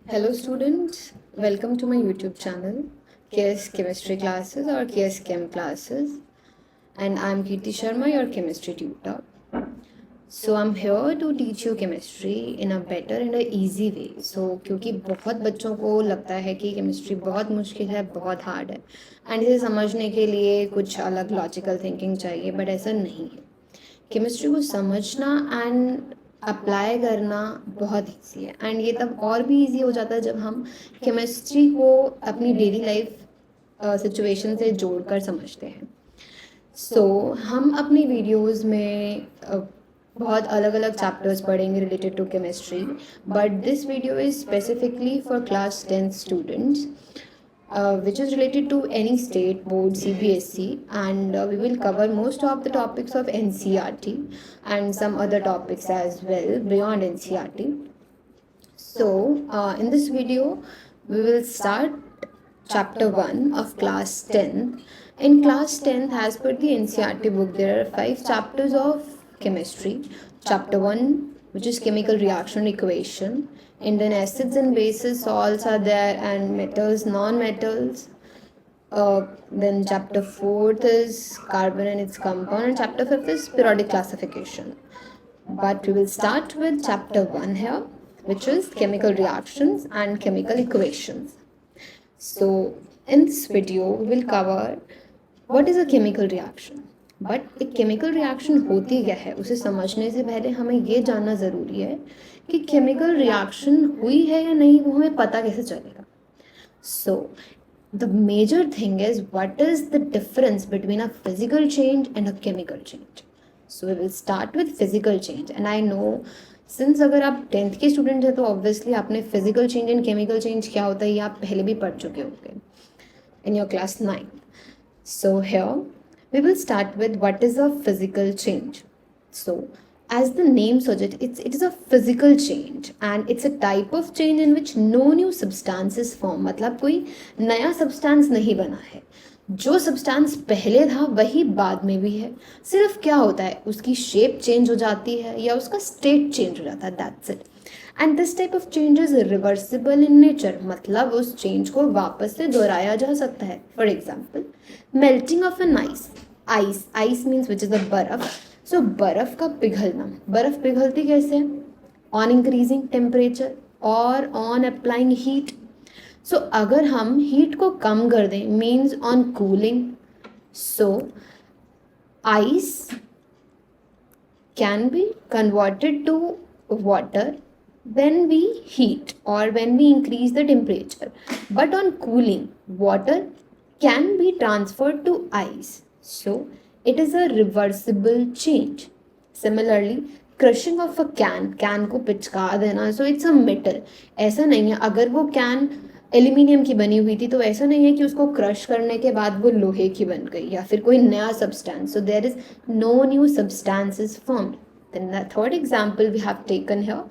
Hello students, welcome to my YouTube channel, KS Chemistry Classes or KS Chem Classes, and I'm Kirti Sharma, your chemistry tutor. So I'm here to teach you chemistry in a better and a easy way. So क्योंकि बहुत बच्चों को लगता है कि chemistry बहुत मुश्किल है, बहुत हार्ड है एंड इसे समझने के लिए कुछ अलग लॉजिकल थिंकिंग चाहिए, बट ऐसा नहीं है. केमिस्ट्री को समझना एंड अप्लाई करना बहुत ईजी है एंड ये तब और भी ईजी हो जाता है जब हम केमिस्ट्री को अपनी डेली लाइफ सिचुएशन से जोड़कर समझते हैं. हम अपनी वीडियोस में बहुत अलग अलग चैप्टर्स पढ़ेंगे related to chemistry, but this video is specifically for class 10 students, which is related to any state board CBSE, and we will cover most of the topics of NCERT and some other topics as well beyond NCERT. In this video we will start chapter 1 of class 10. In class 10, as per the NCERT book, there are 5 chapters of chemistry. Chapter 1, which is chemical reaction equation, and then acids and bases, salts are there, and metals, non-metals. Then chapter 4th is carbon and its compound, and chapter 5th is periodic classification. But we will start with chapter 1 here, which is chemical reactions and chemical equations. So in this video we will cover what is a chemical reaction. But एक chemical reaction होती क्या है उसे समझने से पहले हमें ये जानना ज़रूरी है कि केमिकल रिएक्शन हुई है या नहीं, वो हमें पता कैसे चलेगा. So the major thing is what is the difference between a physical change and a chemical change. So we will start with physical change. And I know since अगर आप 10th के स्टूडेंट हैं तो ऑब्वियसली आपने physical change and chemical change क्या होता है ये आप पहले भी पढ़ चुके होंगे in your class 9. So here we will start with what is a physical change. So as the name suggests, it is a physical change and it's a type of change in which no new substance is formed. मतलब कोई नया substance नहीं बना है, जो substance पहले था वही बाद में भी है. सिर्फ क्या होता है उसकी शेप चेंज हो जाती है या उसका स्टेट चेंज हो जाता है, that's it. And this type of change is reversible in nature, मतलब उस चेंज को वापस से दोहराया जा सकता है. For example melting of an ice. Ice means which is a बर्फ. सो बर्फ का पिघलना, बर्फ पिघलती कैसे? ऑन इंक्रीजिंग टेम्परेचर और ऑन अप्लाइंग हीट. सो अगर हम हीट को कम कर दें means on cooling. So ice can be converted to water when we heat or when we increase the temperature, but on cooling water can be transferred to ice. So it is a reversible change. Similarly crushing of a can को पिचका देना, so it's a metal. ऐसा नहीं है अगर वो can aluminium की बनी हुई थी तो ऐसा नहीं है कि उसको क्रश करने के बाद वो लोहे की बन गई या फिर कोई नया substance. So there is no new substance is formed. Then the third example we have taken here,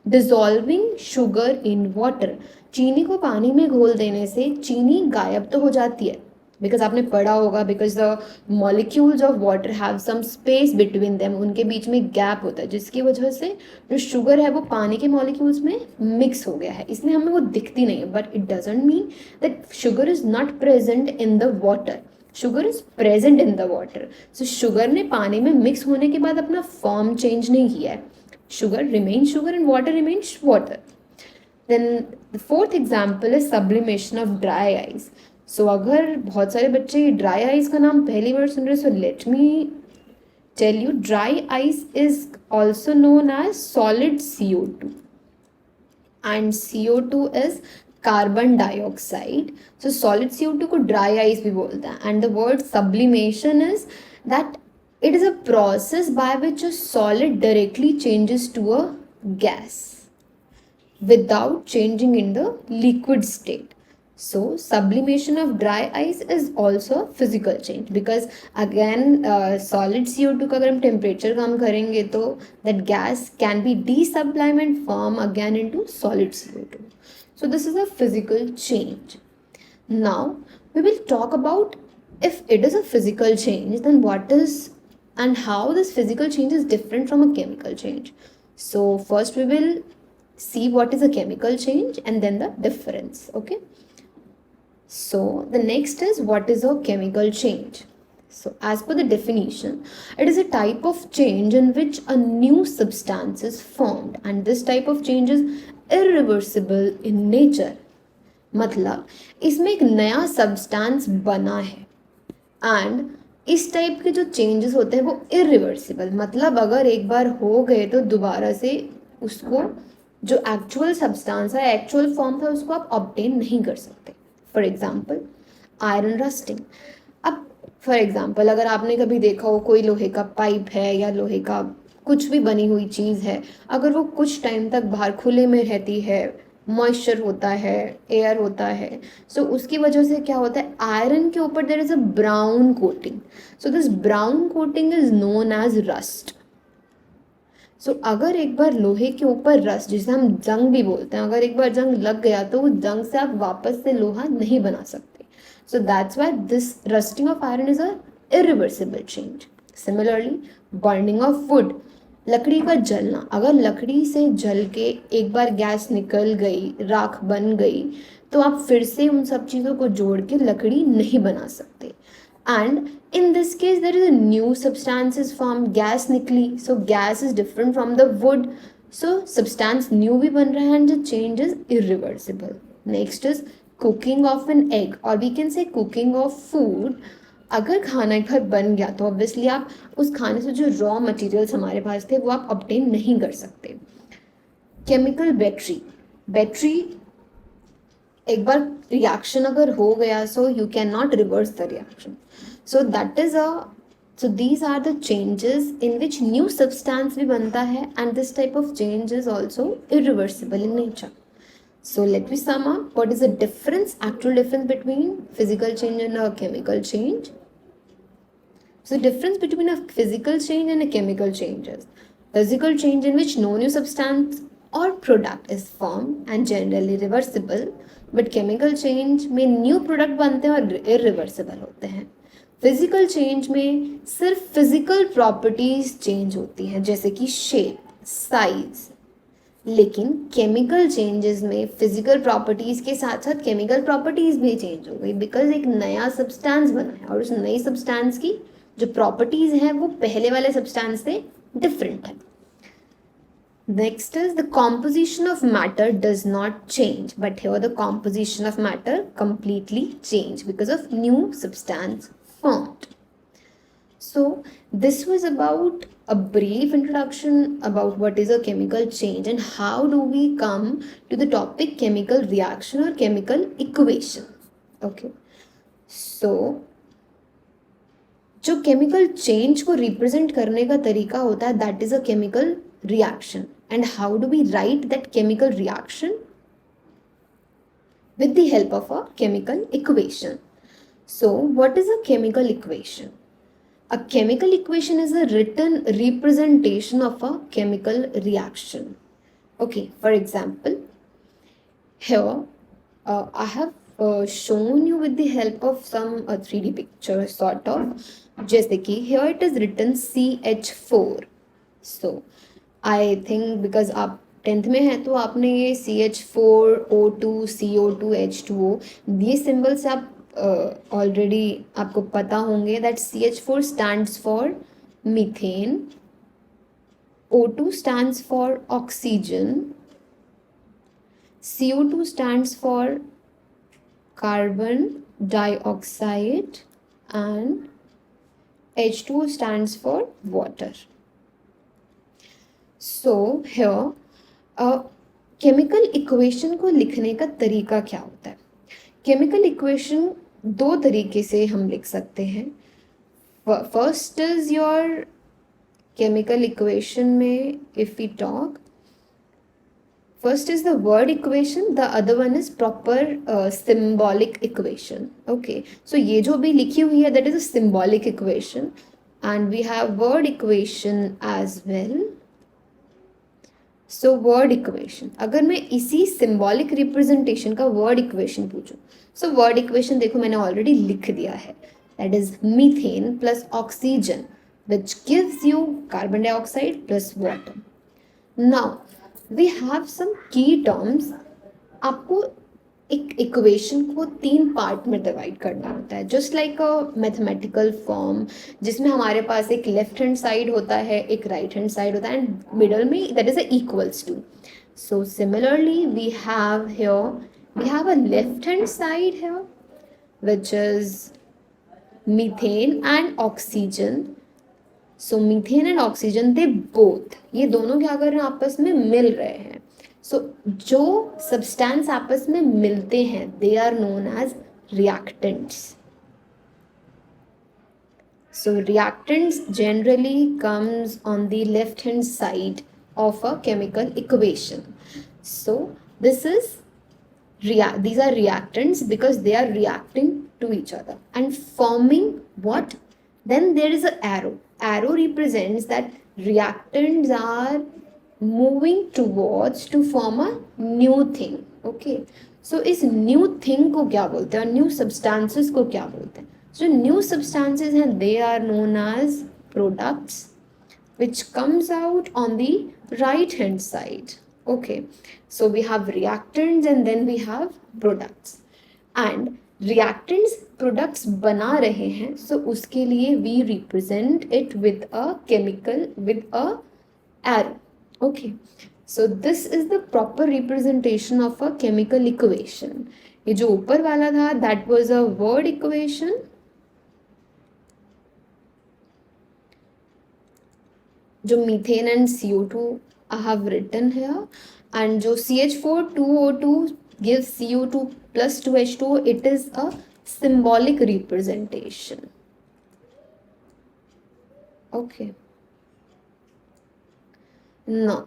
dissolving sugar in water. चीनी को पानी में घोल देने से चीनी गायब तो हो जाती है, बिकॉज आपने पढ़ा होगा, because the molecules of water have some space between them, उनके बीच में गैप होता है जिसकी वजह से जो शुगर है वो पानी के मॉलिक्यूल्स में मिक्स हो गया है, इसलिए हमें वो दिखती नहीं है. But it doesn't mean that sugar is not present in the water. Sugar is present in the water. So sugar ने पानी में मिक्स होने के बाद अपना फॉर्म चेंज नहीं किया है. Sugar remain sugar and water remains water. Then the fourth example is sublimation of dry ice. So अगर बहुत सारे बच्चे ड्राई आइस का नाम पहली बार सुन रहे, so let me tell you, dry ice is also known as solid CO2 and CO2 is carbon dioxide. So solid CO2 को ड्राई आइस भी बोलते हैं. And the word sublimation is that it is a process by which a solid directly changes to a gas without changing in the liquid state. So sublimation of dry ice is also a physical change because again solid CO2 का अगर हम temperature कम करेंगे तो that gas can be desublime and form again into solid CO2. So this is a physical change. Now we will talk about if it is a physical change, then what is and how this physical change is different from a chemical change. So first we will see what is a chemical change and then the difference. Okay, so the next is, what is a chemical change? So as per the definition, it is a type of change in which a new substance is formed, and this type of change is irreversible in nature. मतलब इसमें एक नया substance बना है and इस type के जो changes होते हैं वो इरिवर्सिबल, मतलब अगर एक बार हो गए तो दोबारा से उसको जो एक्चुअल सब्सटेंस है, एक्चुअल फॉर्म था, उसको आप ऑब्टेन नहीं कर सकते. For example iron rusting. अब फॉर एग्जाम्पल अगर आपने कभी देखा हो कोई लोहे का पाइप है या लोहे का कुछ भी बनी हुई चीज़ है, अगर वो कुछ टाइम तक बाहर खुले में रहती है, मॉइस्चर होता है, एयर होता है, सो उसकी वजह से क्या होता है, आयरन के ऊपर there is a brown coating. So this brown coating is known as rust. So अगर एक बार लोहे के ऊपर रस्ट, जिसे हम जंग भी बोलते हैं, अगर एक बार जंग लग गया तो उस जंग से आप वापस से लोहा नहीं बना सकते. So that's why this rusting of iron is a irreversible change. Similarly burning of would, लकड़ी का जलना, अगर लकड़ी से जल के एक बार गैस निकल गई, राख बन गई, तो आप फिर से उन सब चीज़ों को जोड़ के लकड़ी नहीं बना सकते. And in this case there is a new substance is formed, gas निकली, so gas is different from the wood, so substance new भी बन रहा है and the change is irreversible. Next is cooking of an egg, or we can say cooking of food. अगर खाना एक बार बन गया तो ऑब्वियसली आप उस खाने से जो रॉ मटेरियल्स हमारे पास थे वो आप ऑब्टेन नहीं कर सकते. केमिकल बैटरी, बैटरी एक बार रिएक्शन अगर हो गया, so you can not reverse the reaction. So that is a, so these are the changes in which new substance भी बनता है, and this type of change is also irreversible in nature. So let me sum up, what is the difference, actual difference between physical change and a chemical change. So difference between a physical change and a chemical change is physical change in which no new substance or product is formed and generally reversible, but chemical change में new product बनते हैं और irreversible होते हैं. Physical change में सिर्फ physical properties change होती हैं, जैसे कि शेप, साइज. लेकिन केमिकल चेंजेस में फिजिकल प्रॉपर्टीज के साथ साथ केमिकल प्रॉपर्टीज भी चेंज हो गई, बिकॉज एक नया सब्सटेंस बना है और उस नई सब्सटेंस की जो प्रॉपर्टीज हैं वो पहले वाले सब्सटेंस से डिफरेंट है. Next is the composition of matter does not change, but here the composition of matter completely change because of new substance formed. So this was about a brief introduction about what is a chemical change and how do we come to the topic chemical reaction or chemical equation. Okay, so जो chemical change को represent करने का तरीका होता है, that is a chemical reaction. And how do we write that chemical reaction? With the help of a chemical equation. So what is a chemical equation? A chemical equation is a written representation of a chemical reaction. Okay, for example, here I have shown you with the help of some 3D picture sort of. जैसे कि here it is written CH4. So I think because आप 10th में हैं तो आपने ये CH4O2 CO2H2O ये symbols आप ऑलरेडी आपको पता होंगे. That CH4 stands for methane, O2 stands for oxygen, CO2 stands for carbon dioxide and H2O stands for water. So here chemical equation को लिखने का तरीका क्या होता है? केमिकल इक्वेशन दो तरीके से हम लिख सकते हैं. First is your chemical equation में if we talk, first is the word equation, the other one is proper symbolic equation. Okay, so ये जो भी लिखी हुई है that is a symbolic equation and we have word equation as well. So word equation, अगर मैं इसी symbolic representation का वर्ड इक्वेशन पूछूं, सो वर्ड इक्वेशन देखो मैंने ऑलरेडी लिख दिया है, that is methane plus oxygen which gives you carbon dioxide plus water. Now we have some key terms. आपको एक इक्वेशन को 3 पार्ट में डिवाइड करना होता है, just like a mathematical form, जिसमें हमारे पास एक लेफ्ट हैंड साइड होता है, एक राइट हैंड साइड होता है, एंड मिडल में that is equals to. So similarly we have a left hand side here which is methane and oxygen. So methane and oxygen, they both, ये दोनों क्या कर रहे हैं, आपस में मिल रहे हैं. So जो substance आपस में मिलते हैं, they are known as reactants. So reactants generally comes on the left hand side of a chemical equation. So this is these are reactants because they are reacting to each other and forming what? Then there is an arrow represents that reactants are moving towards to form a new thing. Okay, so इस new thing को क्या बोलते हैं और new substances को क्या बोलते हैं? So new substances हैं, they are known as products which comes out on the right hand side. Okay, so we have reactants and then we have products. And reactants products बना रहे हैं, so उसके लिए we represent it with a chemical, with a arrow. Okay, so this is the proper representation of a chemical equation. ये जो ऊपर वाला था, that was a word equation. जो methane and CO2 I have written here, and जो CH4 2O2 gives CO2 plus 2H2O, it is a symbolic representation. Okay, now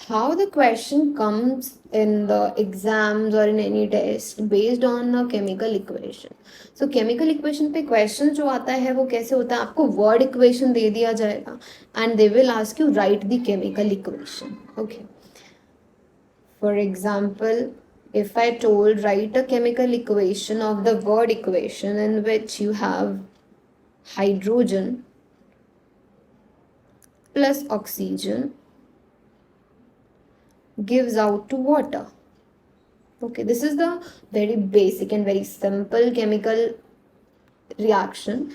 how the question comes in the exams or in any test based on a chemical equation. So chemical equation पे question जो आता है वो कैसे होता है, आपको word equation दे दिया जाएगा and they will ask you write the chemical equation. Okay, for example, if I told write a chemical equation of the word equation in which you have hydrogen plus oxygen gives out to water. Okay, this is the very basic and very simple chemical reaction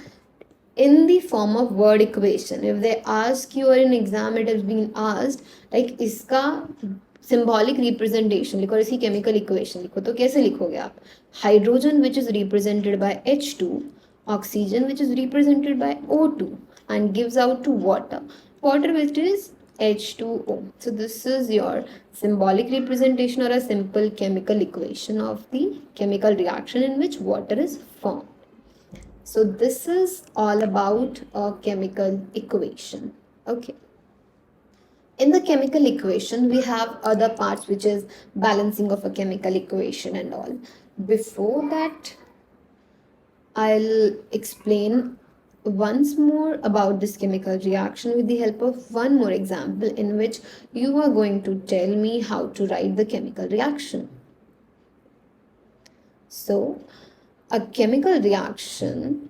in the form of word equation. If they ask you or in exam it has been asked like इसका symbolic representation लिखो और इसकी chemical equation लिखो, तो कैसे लिखोगे आप? Hydrogen which is represented by H2, oxygen which is represented by O2 and gives out to water which is H2O. So this is your symbolic representation or a simple chemical equation of the chemical reaction in which water is formed. So this is all about a chemical equation. Okay. In the chemical equation, we have other parts which is balancing of a chemical equation and all. Before that, I'll explain once more about this chemical reaction with the help of one more example in which you are going to tell me how to write the chemical reaction. So, a chemical reaction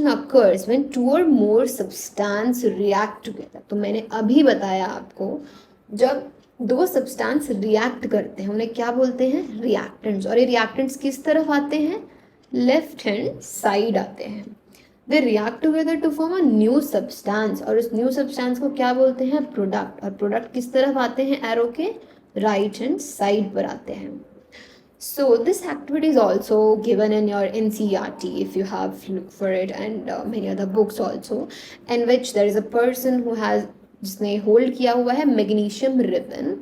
occurs when two or more substance react together. तो मैंने अभी बताया आपको, जब दो substance react करते हैं उन्हें क्या बोलते हैं? रिएक्टेंट्स. और ये रिएक्टेंट्स किस तरफ आते हैं? लेफ्ट हैंड साइड आते हैं. They react together to form a new substance, और उस न्यू सब्सटेंस को क्या बोलते हैं? प्रोडक्ट. और प्रोडक्ट किस तरफ आते हैं? एरो के राइट हैंड साइड पर आते हैं. So this activity is also given in your NCERT if you have looked for it, and many other books also, in which there is a person who has जिसने hold किया हुआ है magnesium ribbon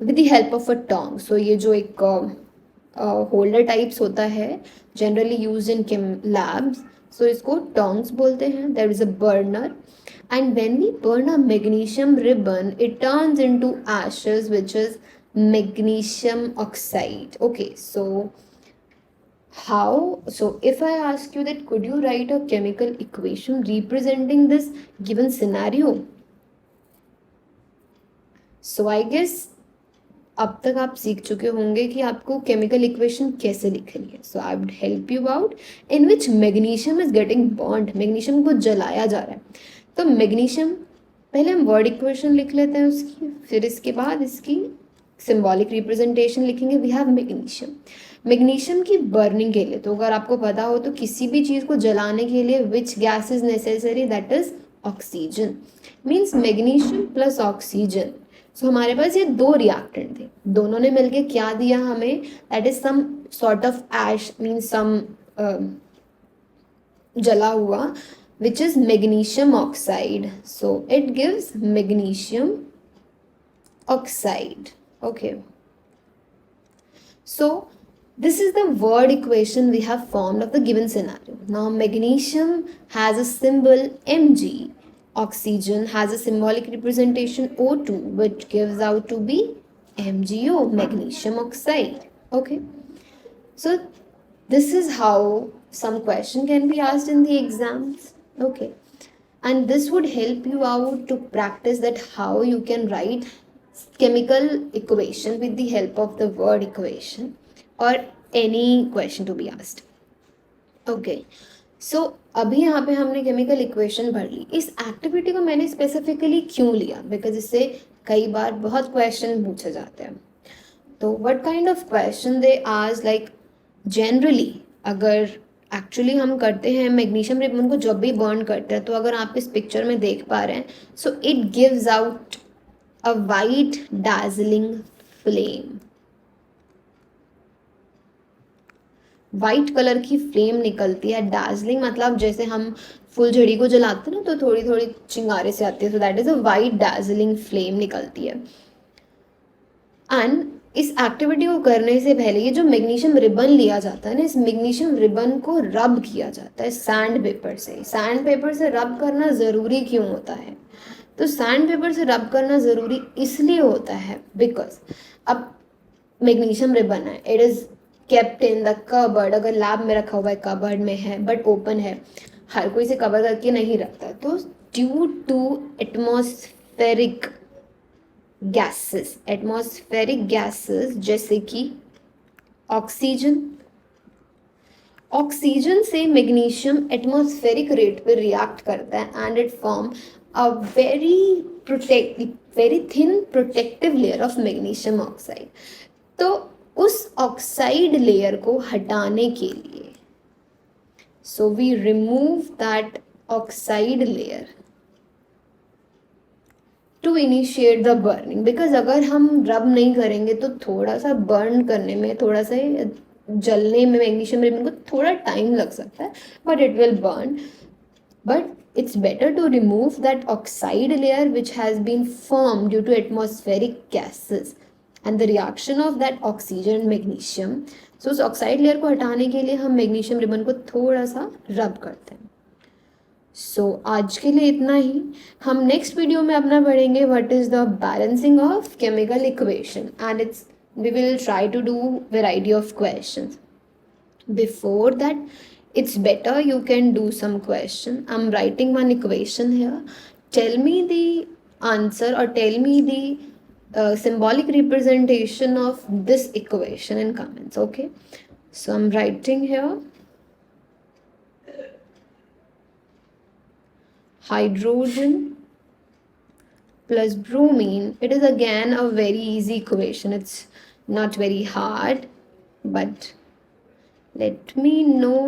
with the help of a tong. So ये जो एक holder types होता है generally use in labs, so इसको टोंग्स बोलते हैं. There is a burner, and when we burn a magnesium ribbon it turns into ashes which is magnesium oxide. Okay, so if I ask you that could you write a chemical equation representing this given scenario, so I guess अब तक आप सीख चुके होंगे कि आपको chemical equation कैसे लिखनी है. So I would help you out in which magnesium is getting bond. Magnesium को जलाया जा रहा है, तो मैग्नीशियम पहले हम वर्ड इक्वेशन लिख लेते हैं उसकी, फिर इसके बाद इसकी सिंबॉलिक रिप्रेजेंटेशन लिखेंगे. We have magnesium. मैग्नीशियम की बर्निंग के लिए, तो अगर आपको पता हो तो किसी भी चीज़ को जलाने के लिए which gas is necessary, that is oxygen. Means magnesium plus oxygen. So हमारे पास ये दो रिएक्टेंट थे, दोनों ने मिलके क्या दिया हमें, that is some sort of ash, means some जला हुआ, which is magnesium oxide. So it gives magnesium oxide. Okay. So this is the word equation we have formed of the given scenario. Now magnesium has a symbol Mg. Oxygen has a symbolic representation O2, which gives out to be MgO, magnesium oxide. Okay. So this is how some question can be asked in the exams. Okay, and this would help you out to practice that how you can write chemical equation with the help of the word equation or any question to be asked. Okay, so अभी यहाँ पे हमने chemical equation भर ली. इस activity को मैंने specifically क्यों लिया, बिकॉज इससे कई बार बहुत क्वेश्चन पूछे जाते हैं. तो what kind of question they ask, like generally अगर एक्चुअली हम करते हैं मैग्नीशियम रिबन को जब भी बर्न करते हैं, तो अगर आप इस पिक्चर में देख पा रहे हैं, so it gives out a white Darjeeling flame. White colour की फ्लेम निकलती है. डार्जलिंग मतलब जैसे हम फुलझड़ी को जलाते हैं ना, तो थोड़ी थोड़ी चिंगारे से आती है, so that is a white Darjeeling flame निकलती है. एंड इस एक्टिविटी को करने से पहले ये जो मैग्नीशियम रिबन लिया जाता है ना, इस मैग्नीशियम रिबन को रब किया जाता है सैंड पेपर से. सैंड पेपर से रब करना ज़रूरी क्यों होता है? तो सैंड पेपर से रब करना ज़रूरी इसलिए होता है बिकॉज अब मैग्नीशियम रिबन है, it is kept in the cupboard. अगर लैब में रखा हुआ है, कबर्ड में है बट ओपन है, हर कोई से कवर करके नहीं रखता. तो due to atmospheric gases, atmospheric gases जैसे कि ऑक्सीजन, ऑक्सीजन से मैग्नीशियम एटमॉस्फेरिक रेट पे रिएक्ट करता है and it form a very thin protective layer of magnesium oxide. तो उस ऑक्साइड लेयर को हटाने के लिए, so we remove that oxide layer to initiate the burning. Because अगर हम रब नहीं करेंगे तो थोड़ा सा बर्न करने में, थोड़ा सा जलने में मैग्नीशियम रिबन को थोड़ा टाइम लग सकता है, but it will burn. But it's better to remove that oxide layer which has been formed due to atmospheric gases and the reaction of that oxygen and magnesium. So उस oxide layer को हटाने के लिए हम magnesium ribbon को थोड़ा सा रब करते हैं. सो आज के लिए इतना ही. हम नेक्स्ट वीडियो में अपना पढ़ेंगे what is the balancing of chemical equation and it's we will try to do variety of questions. Before that, it's better you can do some question. I'm writing one equation here. Tell me the answer or tell me the symbolic representation of this equation in comments. Okay, so I'm writing here hydrogen plus bromine. It is again a very easy equation. It's not very hard, but let me know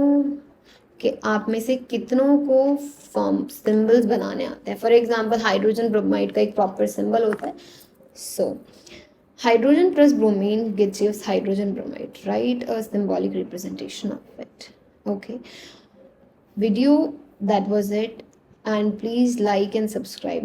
कि आप में से कितनों को form symbols बनाने आते हैं. For example hydrogen bromide का एक प्रॉपर सिंबल होता है. So hydrogen plus bromine gives you hydrogen bromide. Right a symbolic representation of it. Okay, video that was it, and please like and subscribe.